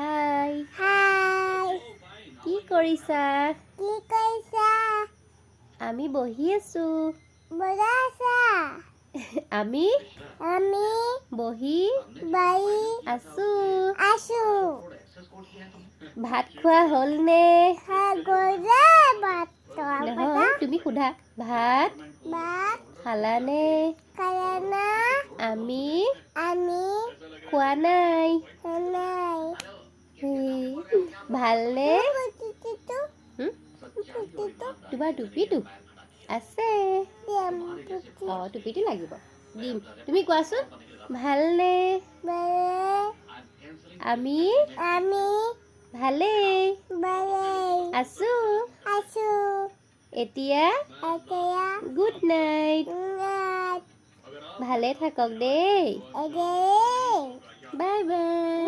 হাই হাই কি কৰিছা? কি কৰিছা? আমি বহি আছো। বহি আছা? আমি আমি বহি বহি আছো। আছো। ভাত খোৱা হ'লনে? গজে ভাত নহয় তুমি সোধা ভাত ভাত খালানে? খালানা? আমি আমি খোৱা নাই। নাই। ভালনে? পুটিটো হুম? পুটিটো তোমাৰ টুপিটো আছে। টুপিটো লাগিব দিম। তুমি কোৱাচোন ভালনে? আমি আমি ভালেই ভালেই আছো। আছো। এতিয়া এতিয়া গুড নাইট। ভালে থাকক দেই। এদেই বাই বাই।